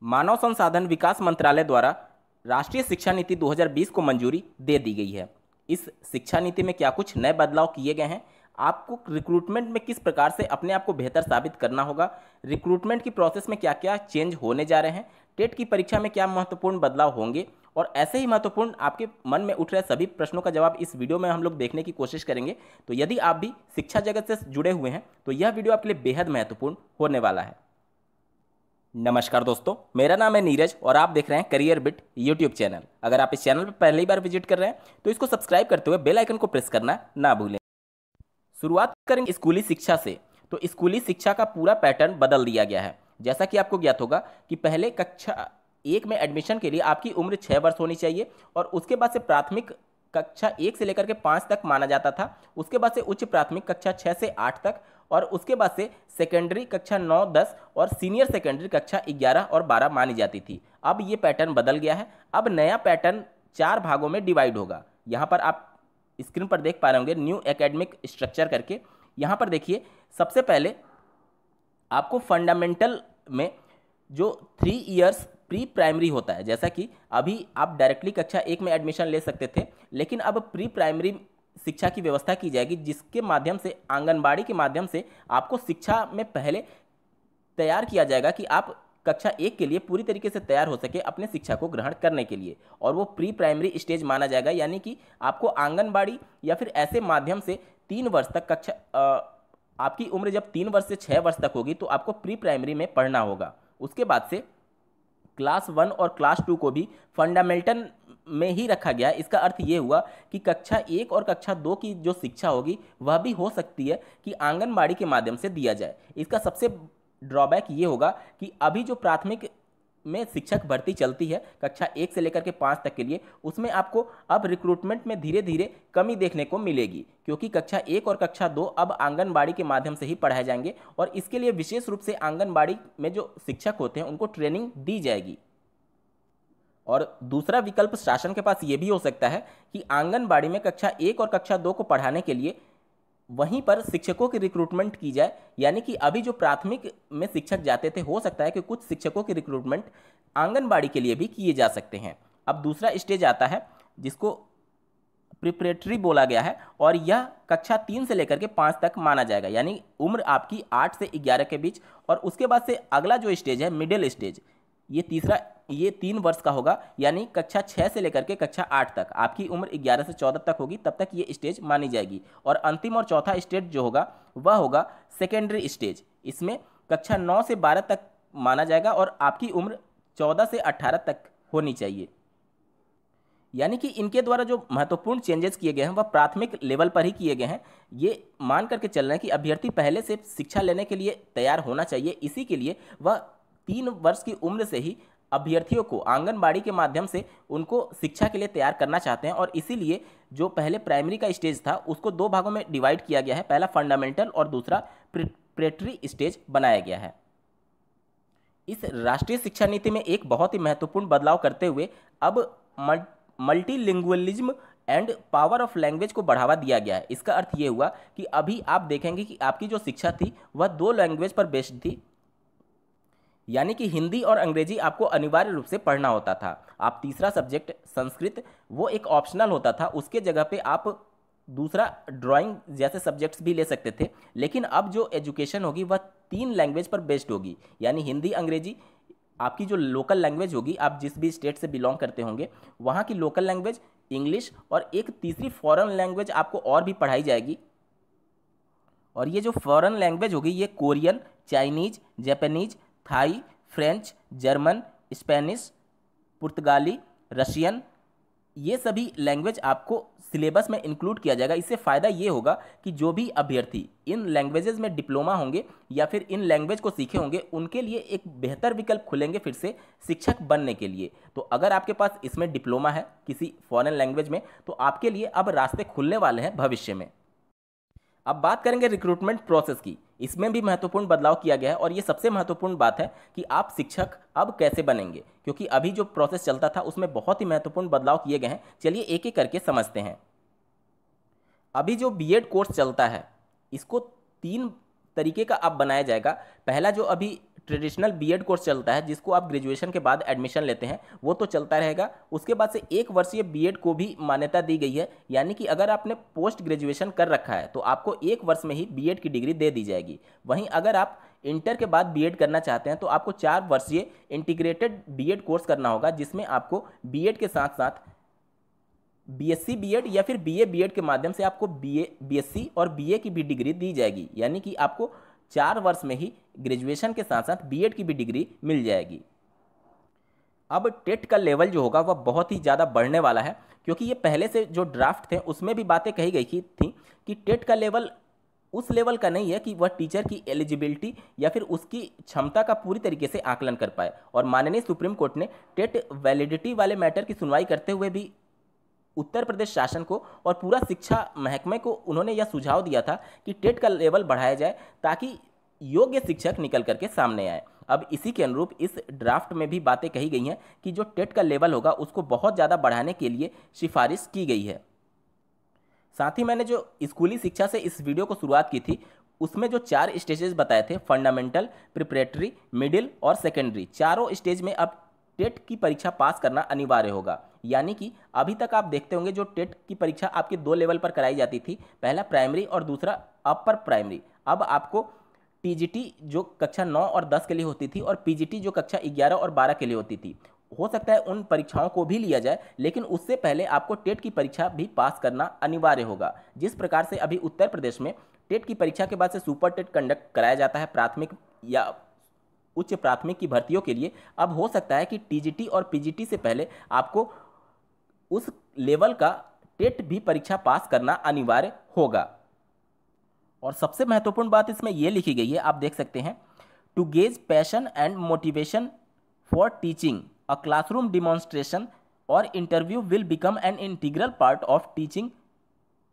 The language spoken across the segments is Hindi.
मानव संसाधन विकास मंत्रालय द्वारा राष्ट्रीय शिक्षा नीति 2020 को मंजूरी दे दी गई है। इस शिक्षा नीति में क्या कुछ नए बदलाव किए गए हैं, आपको रिक्रूटमेंट में किस प्रकार से अपने आप को बेहतर साबित करना होगा, रिक्रूटमेंट की प्रोसेस में क्या क्या चेंज होने जा रहे हैं, टेट की परीक्षा में क्या महत्वपूर्ण बदलाव होंगे और ऐसे ही महत्वपूर्ण आपके मन में उठ रहे सभी प्रश्नों का जवाब इस वीडियो में हम लोग देखने की कोशिश करेंगे। तो यदि आप भी शिक्षा जगत से जुड़े हुए हैं तो यह वीडियो आपके लिए बेहद महत्वपूर्ण होने वाला है। नमस्कार दोस्तों, मेरा नाम है नीरज और आप देख रहे हैं करियर बिट यूट्यूब चैनल। अगर आप इस चैनल पर पहली बार विजिट कर रहे हैं तो इसको सब्सक्राइब करते हुए बेल आइकन को प्रेस करना ना भूलें। शुरुआत करेंगे स्कूली शिक्षा से। तो स्कूली शिक्षा का पूरा पैटर्न बदल दिया गया है। जैसा कि आपको ज्ञात होगा कि पहले कक्षा 1 में एडमिशन के लिए आपकी उम्र 6 वर्ष होनी चाहिए और उसके बाद से प्राथमिक कक्षा 1 से लेकर के 5 तक माना जाता था। उसके बाद से उच्च प्राथमिक कक्षा 6 से 8 तक और उसके बाद से सेकेंडरी कक्षा 9, 10 और सीनियर सेकेंडरी कक्षा 11 और 12 मानी जाती थी। अब ये पैटर्न बदल गया है। अब नया पैटर्न 4 भागों में डिवाइड होगा। यहाँ पर आप स्क्रीन पर देख पा रहे होंगे न्यू एकेडमिक स्ट्रक्चर करके। यहाँ पर देखिए, सबसे पहले आपको फंडामेंटल में जो 3 इयर्स प्री प्राइमरी होता है, जैसा कि अभी आप डायरेक्टली कक्षा 1 में एडमिशन ले सकते थे, लेकिन अब प्री प्राइमरी शिक्षा की व्यवस्था की जाएगी, जिसके माध्यम से आंगनबाड़ी के माध्यम से आपको शिक्षा में पहले तैयार किया जाएगा कि आप कक्षा 1 के लिए पूरी तरीके से तैयार हो सके अपने शिक्षा को ग्रहण करने के लिए, और वो प्री प्राइमरी स्टेज माना जाएगा। यानी कि आपको आंगनबाड़ी या फिर ऐसे माध्यम से 3 वर्ष तक आपकी उम्र जब 3 वर्ष से 6 वर्ष तक होगी तो आपको प्री प्राइमरी में पढ़ना होगा। उसके बाद से क्लास 1 और क्लास 2 को भी फंडामेंटल में ही रखा गया। इसका अर्थ ये हुआ कि कक्षा 1 और कक्षा 2 की जो शिक्षा होगी वह भी हो सकती है कि आंगनबाड़ी के माध्यम से दिया जाए। इसका सबसे ड्रॉबैक ये होगा कि अभी जो प्राथमिक में शिक्षक भर्ती चलती है कक्षा 1 से लेकर के 5 तक के लिए, उसमें आपको अब रिक्रूटमेंट में धीरे धीरे कमी देखने को मिलेगी, क्योंकि कक्षा 1 और कक्षा 2 अब आंगनबाड़ी के माध्यम से ही पढ़ाए जाएंगे और इसके लिए विशेष रूप से आंगनबाड़ी में जो शिक्षक होते हैं उनको ट्रेनिंग दी जाएगी। और दूसरा विकल्प शासन के पास ये भी हो सकता है कि आंगनबाड़ी में कक्षा 1 और कक्षा 2 को पढ़ाने के लिए वहीं पर शिक्षकों की रिक्रूटमेंट की जाए। यानी कि अभी जो प्राथमिक में शिक्षक जाते थे, हो सकता है कि कुछ शिक्षकों की रिक्रूटमेंट आंगनबाड़ी के लिए भी किए जा सकते हैं। अब दूसरा स्टेज आता है जिसको प्रिपरेटरी बोला गया है, और यह कक्षा 3 से लेकर के 5 तक माना जाएगा। यानी उम्र आपकी 8 से 11 के बीच। और उसके बाद से अगला जो स्टेज है मिडिल स्टेज, ये 3 वर्ष का होगा। यानी कक्षा 6 से लेकर के कक्षा 8 तक आपकी उम्र 11 से 14 तक होगी, तब तक ये स्टेज मानी जाएगी। और अंतिम और चौथा स्टेज जो होगा वह होगा सेकेंडरी स्टेज। इसमें कक्षा 9 से 12 तक माना जाएगा और आपकी उम्र 14 से 18 तक होनी चाहिए। यानी कि इनके द्वारा जो महत्वपूर्ण चेंजेस किए गए हैं वह प्राथमिक लेवल पर ही किए गए हैं। ये मान करके चल रहे हैं कि अभ्यर्थी पहले से शिक्षा लेने के लिए तैयार होना चाहिए। इसी के लिए वह 3 वर्ष की उम्र से ही अभ्यर्थियों को आंगनबाड़ी के माध्यम से उनको शिक्षा के लिए तैयार करना चाहते हैं। और इसीलिए जो पहले प्राइमरी का स्टेज था उसको 2 भागों में डिवाइड किया गया है, पहला फंडामेंटल और दूसरा प्रिपरेटरी स्टेज बनाया गया है। इस राष्ट्रीय शिक्षा नीति में एक बहुत ही महत्वपूर्ण बदलाव करते हुए अब multilingualism and power of language को बढ़ावा दिया गया है। इसका अर्थ ये हुआ कि अभी आप देखेंगे कि आपकी जो शिक्षा थी वह 2 लैंग्वेज पर बेस्ड थी। यानी कि हिंदी और अंग्रेजी आपको अनिवार्य रूप से पढ़ना होता था। आप तीसरा सब्जेक्ट संस्कृत वो एक ऑप्शनल होता था, उसके जगह पे आप दूसरा ड्राइंग जैसे सब्जेक्ट्स भी ले सकते थे। लेकिन अब जो एजुकेशन होगी वह 3 लैंग्वेज पर बेस्ड होगी। यानी हिंदी, अंग्रेजी आपकी जो लोकल लैंग्वेज होगी, आप जिस भी स्टेट से बिलोंग करते होंगे वहाँ की लोकल लैंग्वेज, इंग्लिश, और एक तीसरी फॉरेन लैंग्वेज आपको और भी पढ़ाई जाएगी। और ये जो फॉरेन लैंग्वेज होगी ये Korean, Chinese, Japanese, Thai, French, German, Spanish, पुर्तगाली, रशियन, ये सभी लैंग्वेज आपको सिलेबस में इंक्लूड किया जाएगा। इससे फ़ायदा ये होगा कि जो भी अभ्यर्थी इन लैंग्वेजेस में डिप्लोमा होंगे या फिर इन लैंग्वेज को सीखे होंगे उनके लिए एक बेहतर विकल्प खुलेंगे फिर से शिक्षक बनने के लिए। तो अगर आपके पास इसमें डिप्लोमा है किसी फॉरेन लैंग्वेज में तो आपके लिए अब रास्ते खुलने वाले हैं भविष्य में। अब बात करेंगे रिक्रूटमेंट प्रोसेस की। इसमें भी महत्वपूर्ण बदलाव किया गया है और ये सबसे महत्वपूर्ण बात है कि आप शिक्षक अब कैसे बनेंगे, क्योंकि अभी जो प्रोसेस चलता था उसमें बहुत ही महत्वपूर्ण बदलाव किए गए हैं। चलिए एक एक करके समझते हैं। अभी जो बीएड कोर्स चलता है इसको 3 तरीके का अब बनाया जाएगा। पहला जो अभी ट्रेडिशनल बीएड कोर्स चलता है जिसको आप ग्रेजुएशन के बाद एडमिशन लेते हैं, वो तो चलता रहेगा। उसके बाद से 1 वर्षीय बीएड को भी मान्यता दी गई है, यानी कि अगर आपने पोस्ट ग्रेजुएशन कर रखा है तो आपको 1 वर्ष में ही बीएड की डिग्री दे दी जाएगी। वहीं अगर आप इंटर के बाद बीएड करना चाहते हैं तो आपको 4 वर्षीय इंटीग्रेटेड बीएड कोर्स करना होगा, जिसमें आपको बीएड के साथ साथ बीएससी बीएड या फिर बीए बीएड के माध्यम से आपको बीएससी और बीए की भी डिग्री दी जाएगी, यानी कि आपको 4 वर्ष में ही ग्रेजुएशन के साथ साथ बीएड की भी डिग्री मिल जाएगी। अब टेट का लेवल जो होगा वह बहुत ही ज़्यादा बढ़ने वाला है, क्योंकि ये पहले से जो ड्राफ्ट थे उसमें भी बातें कही गई थी कि टेट का लेवल उस लेवल का नहीं है कि वह टीचर की एलिजिबिलिटी या फिर उसकी क्षमता का पूरी तरीके से आकलन कर पाए। और माननीय सुप्रीम कोर्ट ने टेट वैलिडिटी वाले मैटर की सुनवाई करते हुए भी उत्तर प्रदेश शासन को और पूरा शिक्षा महकमे को उन्होंने यह सुझाव दिया था कि टेट का लेवल बढ़ाया जाए ताकि योग्य शिक्षक निकल करके सामने आए। अब इसी के अनुरूप इस ड्राफ्ट में भी बातें कही गई हैं कि जो टेट का लेवल होगा उसको बहुत ज़्यादा बढ़ाने के लिए सिफारिश की गई है। साथ ही मैंने जो स्कूली शिक्षा से इस वीडियो को शुरुआत की थी उसमें जो 4 स्टेजेस बताए थे, फंडामेंटल, प्रिपरेटरी, मिडिल और सेकेंडरी, चारों स्टेज में अब टेट की परीक्षा पास करना अनिवार्य होगा। यानी कि अभी तक आप देखते होंगे जो टेट की परीक्षा आपके 2 लेवल पर कराई जाती थी, पहला प्राइमरी और दूसरा अपर प्राइमरी। अब आपको टीजीटी जो कक्षा 9 और 10 के लिए होती थी और पीजीटी जो कक्षा 11 और 12 के लिए होती थी, हो सकता है उन परीक्षाओं को भी लिया जाए, लेकिन उससे पहले आपको टेट की परीक्षा भी पास करना अनिवार्य होगा। जिस प्रकार से अभी उत्तर प्रदेश में टेट की परीक्षा के बाद से सुपर टेट कंडक्ट कराया जाता है प्राथमिक या उच्च प्राथमिक की भर्तियों के लिए, अब हो सकता है कि टीजीटी और पीजीटी से पहले आपको उस लेवल का टेट भी परीक्षा पास करना अनिवार्य होगा। और सबसे महत्वपूर्ण बात इसमें यह लिखी गई है, आप देख सकते हैं, to gauge passion and motivation for teaching, a classroom demonstration और interview will become an integral part of teaching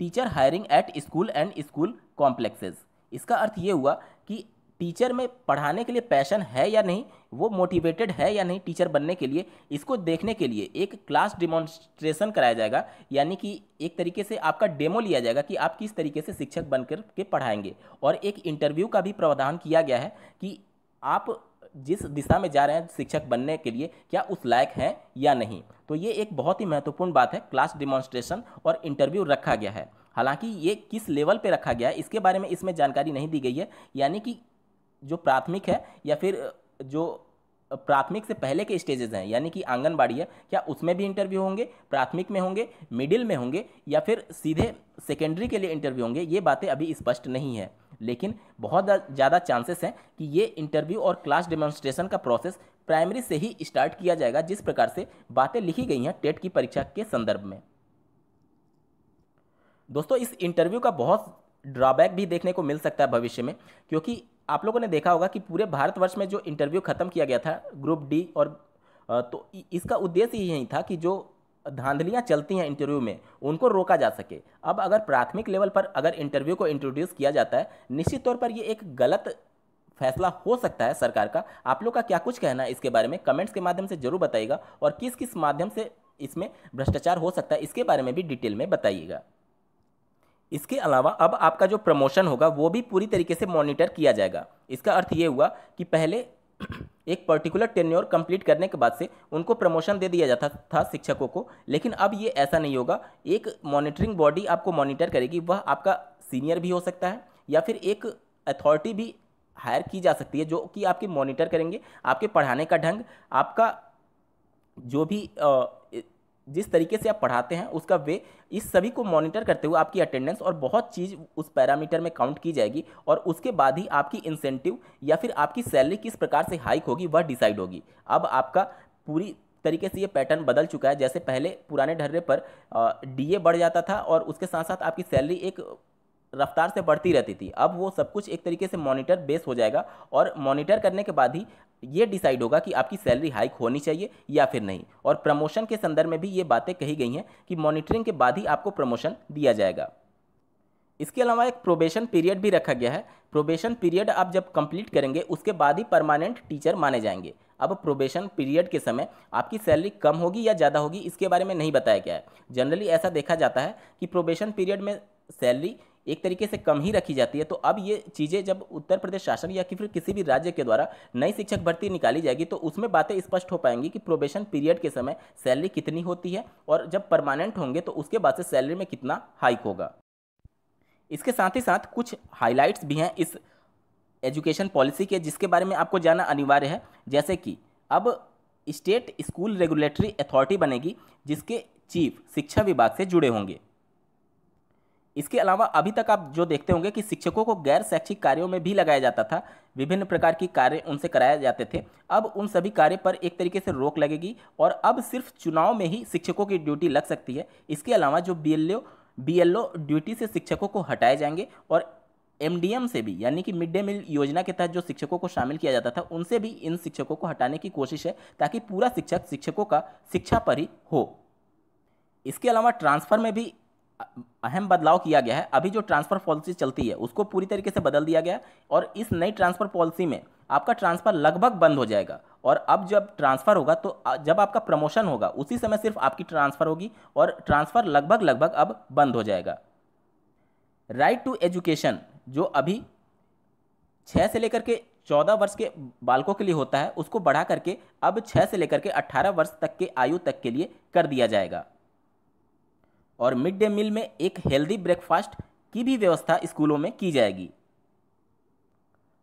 teacher hiring at school and school complexes. इसका अर्थ ये हुआ कि टीचर में पढ़ाने के लिए पैशन है या नहीं, वो मोटिवेटेड है या नहीं टीचर बनने के लिए, इसको देखने के लिए एक क्लास डिमॉन्स्ट्रेशन कराया जाएगा, यानी कि एक तरीके से आपका डेमो लिया जाएगा कि आप किस तरीके से शिक्षक बनकर के पढ़ाएंगे। और एक इंटरव्यू का भी प्रावधान किया गया है कि आप जिस दिशा में जा रहे हैं शिक्षक बनने के लिए क्या उस लायक हैं या नहीं। तो ये एक बहुत ही महत्वपूर्ण बात है, क्लास डिमॉन्स्ट्रेशन और इंटरव्यू रखा गया है। हालांकि ये किस लेवल पे रखा गया है इसके बारे में इसमें जानकारी नहीं दी गई है, यानी कि जो प्राथमिक है या फिर जो प्राथमिक से पहले के स्टेजेस हैं, यानी कि आंगनबाड़ी है, क्या उसमें भी इंटरव्यू होंगे, प्राथमिक में होंगे, मिडिल में होंगे या फिर सीधे सेकेंडरी के लिए इंटरव्यू होंगे, ये बातें अभी स्पष्ट नहीं है। लेकिन बहुत ज़्यादा चांसेस हैं कि ये इंटरव्यू और क्लास डेमोन्स्ट्रेशन का प्रोसेस प्राइमरी से ही स्टार्ट किया जाएगा, जिस प्रकार से बातें लिखी गई हैं टेट की परीक्षा के संदर्भ में। दोस्तों, इस इंटरव्यू का बहुत ड्रॉबैक भी देखने को मिल सकता है भविष्य में, क्योंकि आप लोगों ने देखा होगा कि पूरे भारतवर्ष में जो इंटरव्यू खत्म किया गया था ग्रुप डी और तो इसका उद्देश्य यही था कि जो धांधलियां चलती हैं इंटरव्यू में उनको रोका जा सके। अब अगर प्राथमिक लेवल पर अगर इंटरव्यू को इंट्रोड्यूस किया जाता है, निश्चित तौर पर ये एक गलत फैसला हो सकता है सरकार का। आप लोग का क्या कुछ कहना है इसके बारे में कमेंट्स के माध्यम से जरूर बताइएगा, और किस किस माध्यम से इसमें भ्रष्टाचार हो सकता है इसके बारे में भी डिटेल में बताइएगा। इसके अलावा अब आपका जो प्रमोशन होगा वो भी पूरी तरीके से मॉनिटर किया जाएगा। इसका अर्थ ये हुआ कि पहले एक पर्टिकुलर टेन्योर कंप्लीट करने के बाद से उनको प्रमोशन दे दिया जाता था शिक्षकों को, लेकिन अब ये ऐसा नहीं होगा। एक मॉनिटरिंग बॉडी आपको मॉनिटर करेगी, वह आपका सीनियर भी हो सकता है या फिर एक अथॉरिटी भी हायर की जा सकती है जो कि आपकी मॉनिटर करेंगे आपके पढ़ाने का ढंग, आपका जो भी जिस तरीके से आप पढ़ाते हैं उसका वे, इस सभी को मॉनिटर करते हुए आपकी अटेंडेंस और बहुत चीज़ उस पैरामीटर में काउंट की जाएगी, और उसके बाद ही आपकी इंसेंटिव या फिर आपकी सैलरी किस प्रकार से हाइक होगी वह डिसाइड होगी। अब आपका पूरी तरीके से ये पैटर्न बदल चुका है। जैसे पहले पुराने ढर्रे पर डीए बढ़ जाता था और उसके साथ साथ आपकी सैलरी एक रफ्तार से बढ़ती रहती थी, अब वो सब कुछ एक तरीके से मॉनिटर बेस हो जाएगा, और मॉनिटर करने के बाद ही ये डिसाइड होगा कि आपकी सैलरी हाइक होनी चाहिए या फिर नहीं। और प्रमोशन के संदर्भ में भी ये बातें कही गई हैं कि मॉनिटरिंग के बाद ही आपको प्रमोशन दिया जाएगा। इसके अलावा एक प्रोबेशन पीरियड भी रखा गया है। प्रोबेशन पीरियड आप जब कंप्लीट करेंगे उसके बाद ही परमानेंट टीचर माने जाएंगे। अब प्रोबेशन पीरियड के समय आपकी सैलरी कम होगी या ज़्यादा होगी इसके बारे में नहीं बताया गया है। जनरली ऐसा देखा जाता है कि प्रोबेशन पीरियड में सैलरी एक तरीके से कम ही रखी जाती है। तो अब ये चीज़ें जब उत्तर प्रदेश शासन या फिर किसी भी राज्य के द्वारा नई शिक्षक भर्ती निकाली जाएगी तो उसमें बातें स्पष्ट हो पाएंगी कि प्रोबेशन पीरियड के समय सैलरी कितनी होती है और जब परमानेंट होंगे तो उसके बाद से सैलरी में कितना हाइक होगा। इसके साथ ही साथ कुछ हाइलाइट्स भी हैं इस एजुकेशन पॉलिसी के जिसके बारे में आपको जानना अनिवार्य है। जैसे कि अब स्टेट स्कूल रेगुलेटरी अथॉरिटी बनेगी जिसके चीफ शिक्षा विभाग से जुड़े होंगे। इसके अलावा अभी तक आप जो देखते होंगे कि शिक्षकों को गैर शैक्षिक कार्यों में भी लगाया जाता था, विभिन्न प्रकार की कार्य उनसे कराए जाते थे। अब उन सभी कार्य पर एक तरीके से रोक लगेगी और अब सिर्फ चुनाव में ही शिक्षकों की ड्यूटी लग सकती है। इसके अलावा जो बीएलओ ड्यूटी से शिक्षकों को हटाए जाएंगे और एमडीएम से भी, यानी कि मिड डे मील योजना के तहत जो शिक्षकों को शामिल किया जाता था उनसे भी इन शिक्षकों को हटाने की कोशिश है ताकि पूरा शिक्षकों का शिक्षा पर ही हो। इसके अलावा ट्रांसफर में भी अहम बदलाव किया गया है। अभी जो ट्रांसफर पॉलिसी चलती है उसको पूरी तरीके से बदल दिया गया है और इस नई ट्रांसफर पॉलिसी में आपका ट्रांसफर लगभग बंद हो जाएगा। और अब जब ट्रांसफर होगा तो जब आपका प्रमोशन होगा उसी समय सिर्फ आपकी ट्रांसफर होगी और ट्रांसफर लगभग अब बंद हो जाएगा। राइट टू एजुकेशन जो अभी 6 से लेकर के 14 वर्ष के बालकों के लिए होता है उसको बढ़ा करके अब 6 से लेकर के 18 वर्ष तक के आयु तक के लिए कर दिया जाएगा। और मिड डे मील में एक हेल्दी ब्रेकफास्ट की भी व्यवस्था स्कूलों में की जाएगी।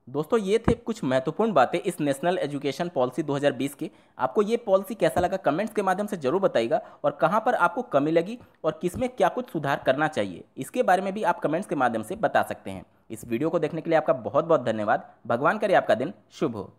दोस्तों ये थे कुछ महत्वपूर्ण बातें इस नेशनल एजुकेशन पॉलिसी 2020 की। आपको ये पॉलिसी कैसा लगा कमेंट्स के माध्यम से जरूर बताइएगा और कहाँ पर आपको कमी लगी और किसमें क्या कुछ सुधार करना चाहिए इसके बारे में भी आप कमेंट्स के माध्यम से बता सकते हैं। इस वीडियो को देखने के लिए आपका बहुत बहुत धन्यवाद। भगवान करे आपका दिन शुभ हो।